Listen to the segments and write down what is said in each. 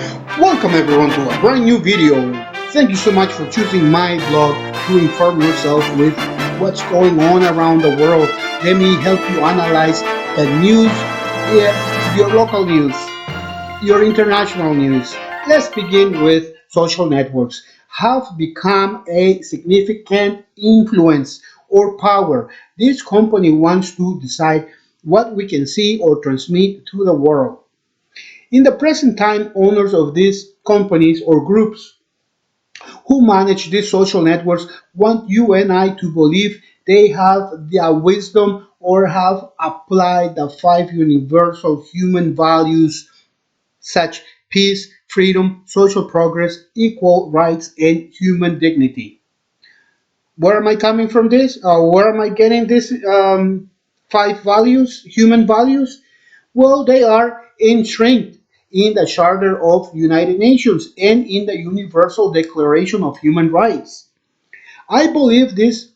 Welcome everyone to a brand new video. Thank you so much for choosing my blog to inform yourself with what's going on around the world. Let me help you analyze the news, your local news, your international news. Let's begin with social networks have become a significant influence or power. This company wants to decide what we can see or transmit to the world. In the present time, owners of these companies or groups who manage these social networks want you and I to believe they have the wisdom or have applied the five universal human values such peace, freedom, social progress, equal rights, and human dignity. Where am I coming from this? Where am I getting these five values, human values? Well, they are enshrined in the Charter of United Nations and in the Universal Declaration of Human Rights. I believe this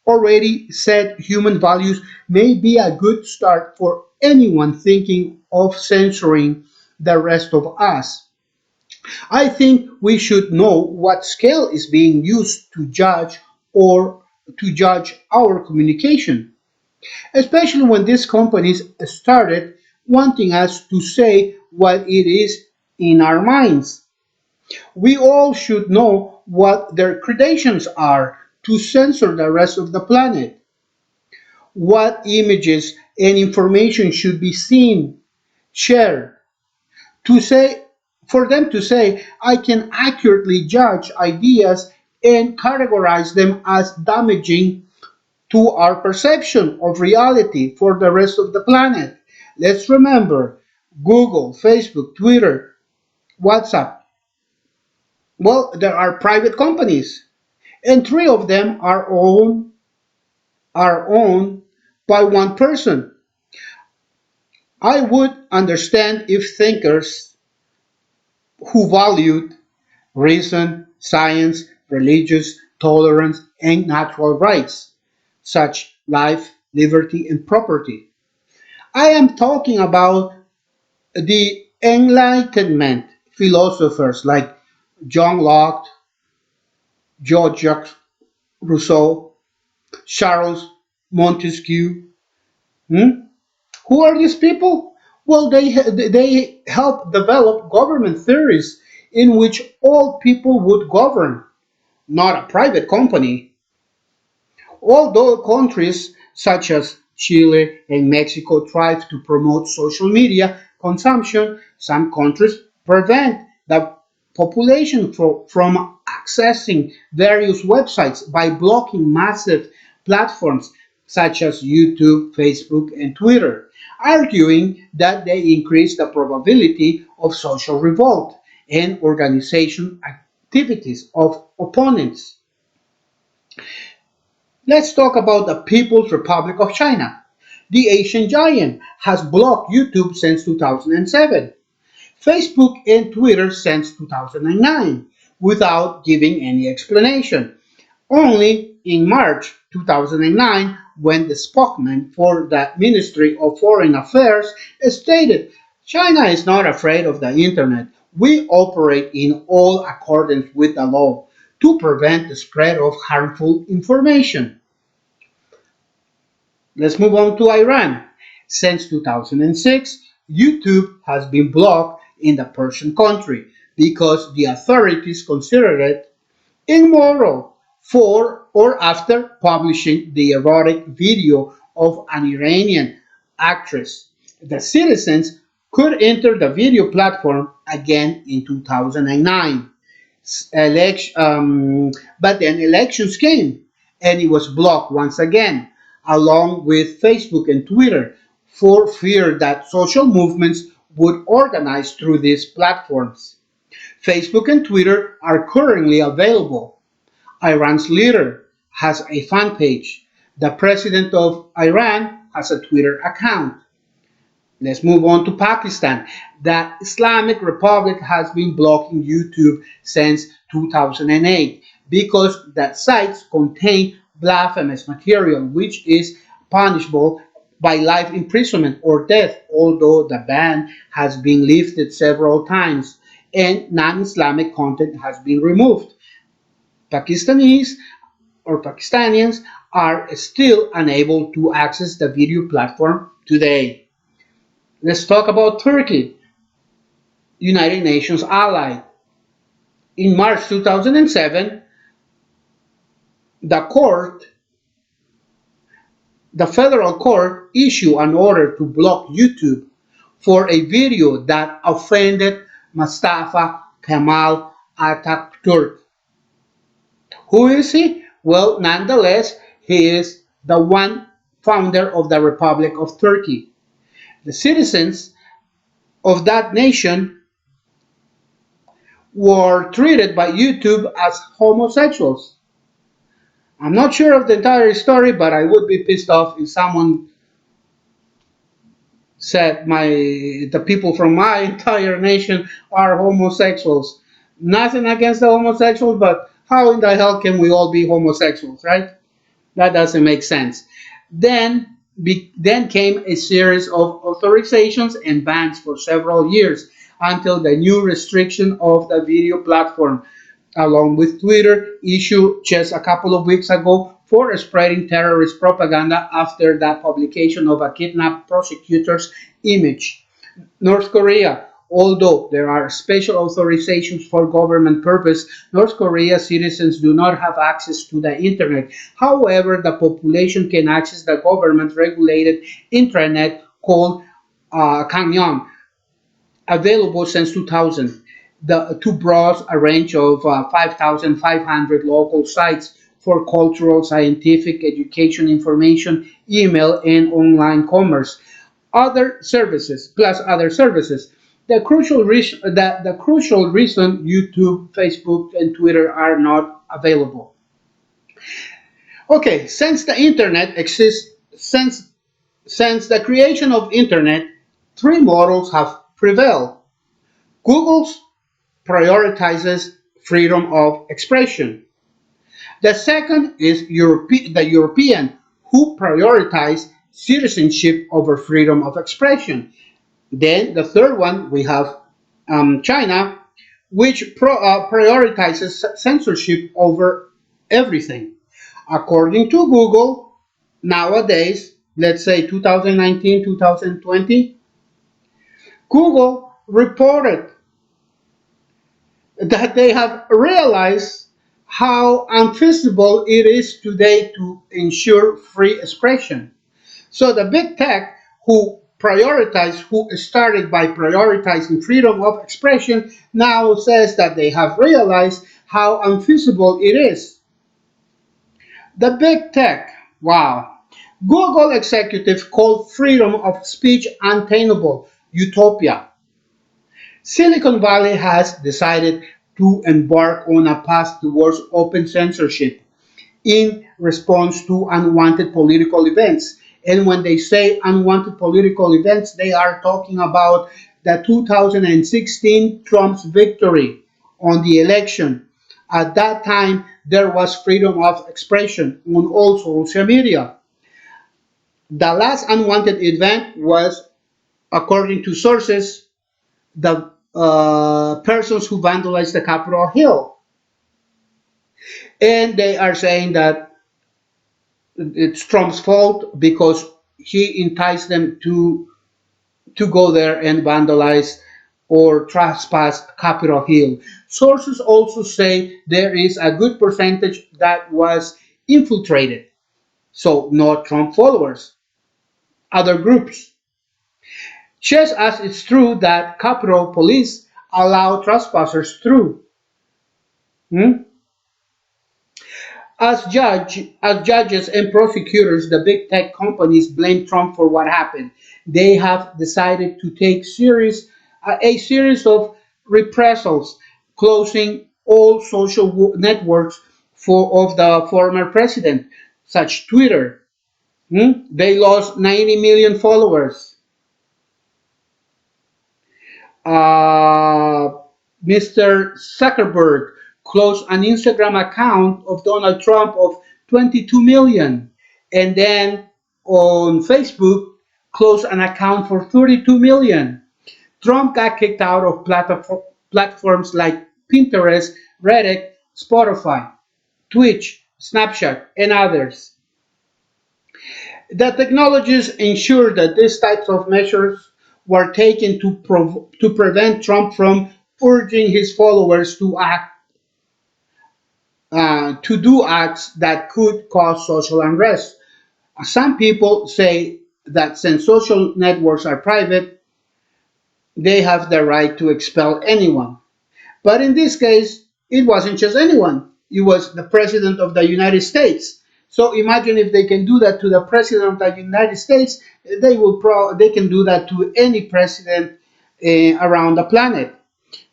already set human values may be a good start for anyone thinking of censoring the rest of us. I think we should know what scale is being used to judge or to judge our communication, especially when these companies started wanting us to say what it is in our minds. We all should know what their credentials are to censor the rest of the planet, what images and information should be seen, shared, to say for them to say I can accurately judge ideas and categorize them as damaging to our perception of reality for the rest of the planet. Let's remember Google, Facebook, Twitter, WhatsApp. Well, there are private companies, and three of them are owned by one person. I would understand if thinkers who valued reason, science, religious tolerance, and natural rights, such life, liberty, and property. I am talking about the Enlightenment philosophers like John Locke, Jean-Jacques Rousseau, Charles Montesquieu. Hmm? Who are these people? Well, they helped develop government theories in which all people would govern, not a private company. Although countries such as Chile and Mexico try to promote social media consumption, some countries prevent the population from accessing various websites by blocking massive platforms such as YouTube, Facebook, and Twitter, arguing that they increase the probability of social revolt and organization activities of opponents. Let's talk about the People's Republic of China. The Asian giant has blocked YouTube since 2007, Facebook and Twitter since 2009, without giving any explanation. Only in March 2009, when the spokesman for the Ministry of Foreign Affairs stated, China is not afraid of the internet. We operate in all accordance with the law to prevent the spread of harmful information. Let's move on to Iran. Since 2006, YouTube has been blocked in the Persian country because the authorities consider it immoral for or after publishing the erotic video of an Iranian actress. The citizens could enter the video platform again in 2009. But then elections came and it was blocked once again, along with Facebook and Twitter, for fear that social movements would organize through these platforms. Facebook and Twitter are currently available. Iran's leader has a fan page. The president of Iran has a Twitter account. Let's move on to Pakistan. The Islamic Republic has been blocking YouTube since 2008 because the sites contain blasphemous material, which is punishable by life imprisonment or death, although the ban has been lifted several times. and non-Islamic content has been removed. Pakistanis or Pakistanians are still unable to access the video platform today. Let's talk about Turkey, United Nations ally. In March 2007, the court, the federal court issued an order to block YouTube for a video that offended Mustafa Kemal Atatürk. Who is he? Well, nonetheless, he is the one founder of the Republic of Turkey. The citizens of that nation were treated by YouTube as homosexuals. I'm not sure of the entire story, but I would be pissed off if someone said the people from my entire nation are homosexuals. Nothing against the homosexuals, but how in the hell can we all be homosexuals, right? That doesn't make sense. Then came a series of authorizations and bans for several years until the new restriction of the video platform, along with Twitter, issued just a couple of weeks ago for spreading terrorist propaganda after the publication of a kidnapped prosecutor's image. North Korea. Although there are special authorizations for government purpose, North Korea citizens do not have access to the internet. However, the population can access the government-regulated intranet called Kangnyeong, available since 2000. To browse a range of 5,500 local sites for cultural, scientific, education information, email, and online commerce. Other services, plus other services. The crucial reason YouTube, Facebook, and Twitter are not available. Okay, since the internet exists, since the creation of internet, three models have prevailed. Google's prioritizes freedom of expression. The second is the European, who prioritize citizenship over freedom of expression. Then the third one, we have China, which prioritizes censorship over everything. According to Google, nowadays, let's say 2019, 2020, Google reported that they have realized how unfeasible it is today to ensure free expression. So the big tech who started by prioritizing freedom of expression now says that they have realized how unfeasible it is. The big tech, wow. Google executive called freedom of speech untenable utopia. Silicon Valley has decided to embark on a path towards open censorship in response to unwanted political events. And when they say unwanted political events, they are talking about the 2016 Trump's victory on the election. At that time, there was freedom of expression on all social media. The last unwanted event was, according to sources, the persons who vandalized the Capitol Hill. And they are saying that it's Trump's fault because he enticed them to go there and vandalize or trespass Capitol Hill. Sources also say there is a good percentage that was infiltrated. So not Trump followers, other groups. Just as it's true that Capitol Police allow trespassers through. Hmm? As judges and prosecutors, the big tech companies blame Trump for what happened. They have decided to take a series of reprisals, closing all networks of the former president, such Twitter. They lost 90 million followers. uh, Mr. Zuckerberg closed an Instagram account of Donald Trump of 22 million, and then on Facebook closed an account for 32 million. Trump got kicked out of platforms like Pinterest, Reddit, Spotify, Twitch, Snapchat, and others. The technologies ensure that these types of measures were taken to prevent Trump from urging his followers to do acts that could cause social unrest. Some people say that since social networks are private, they have the right to expel anyone. But in this case, it wasn't just anyone. It was the president of the United States. So imagine if they can do that to the president of the United States, they can do that to any president around the planet.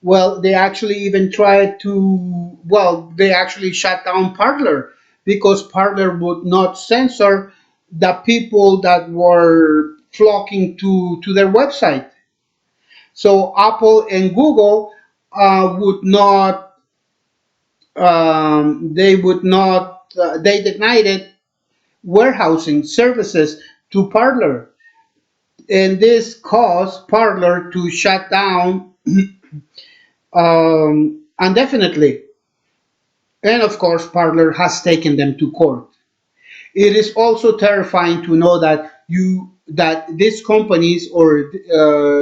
Well, they actually even tried to, well, they actually shut down Parler because Parler would not censor the people that were flocking to their website. So Apple and Google would not, they denied warehousing services to Parler. And this caused Parler to shut down indefinitely. And of course, Parler has taken them to court. It is also terrifying to know that these companies or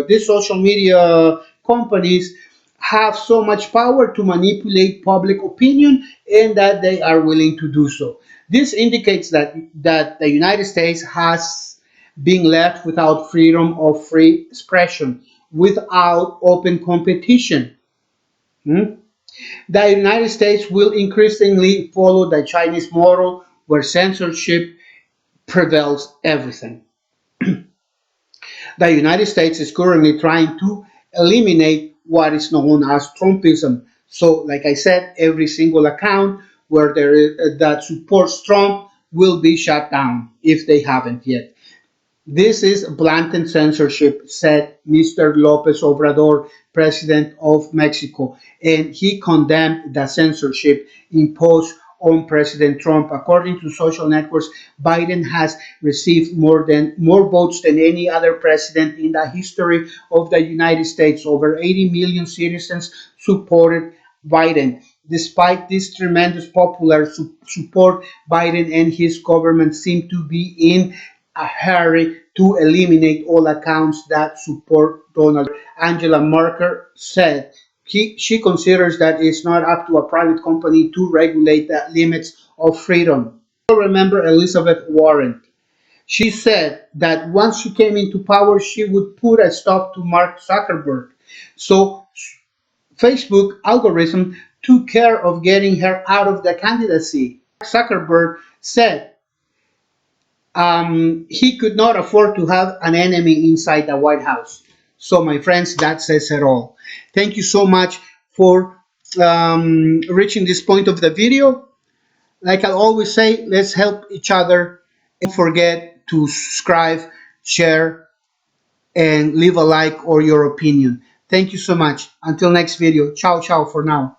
these social media companies have so much power to manipulate public opinion and that they are willing to do so. This indicates that the United States has been left without freedom of free expression, without open competition. Hmm? The United States will increasingly follow the Chinese model where censorship prevails everything. The United States is currently trying to eliminate what is known as Trumpism. So, like I said, every single account where there is, that supports Trump will be shut down if they haven't yet. This is blatant censorship, said Mr. Lopez Obrador, president of Mexico, and he condemned the censorship imposed on President Trump. According to social networks, Biden has received more votes than any other president in the history of the United States. Over 80 million citizens supported Biden. Despite this tremendous popular support, Biden and his government seem to be in a hurry to eliminate all accounts that support Donald. Angela Merkel said she considers that it's not up to a private company to regulate the limits of freedom. Remember Elizabeth Warren. She said that once she came into power, she would put a stop to Mark Zuckerberg. So Facebook algorithm took care of getting her out of the candidacy. Zuckerberg said he could not afford to have an enemy inside the White House. So, my friends, that says it all. Thank you so much for reaching this point of the video. Like I always say, let's help each other. Don't forget to subscribe, share, and leave a like or your opinion. Thank you so much. Until next video. Ciao, ciao for now.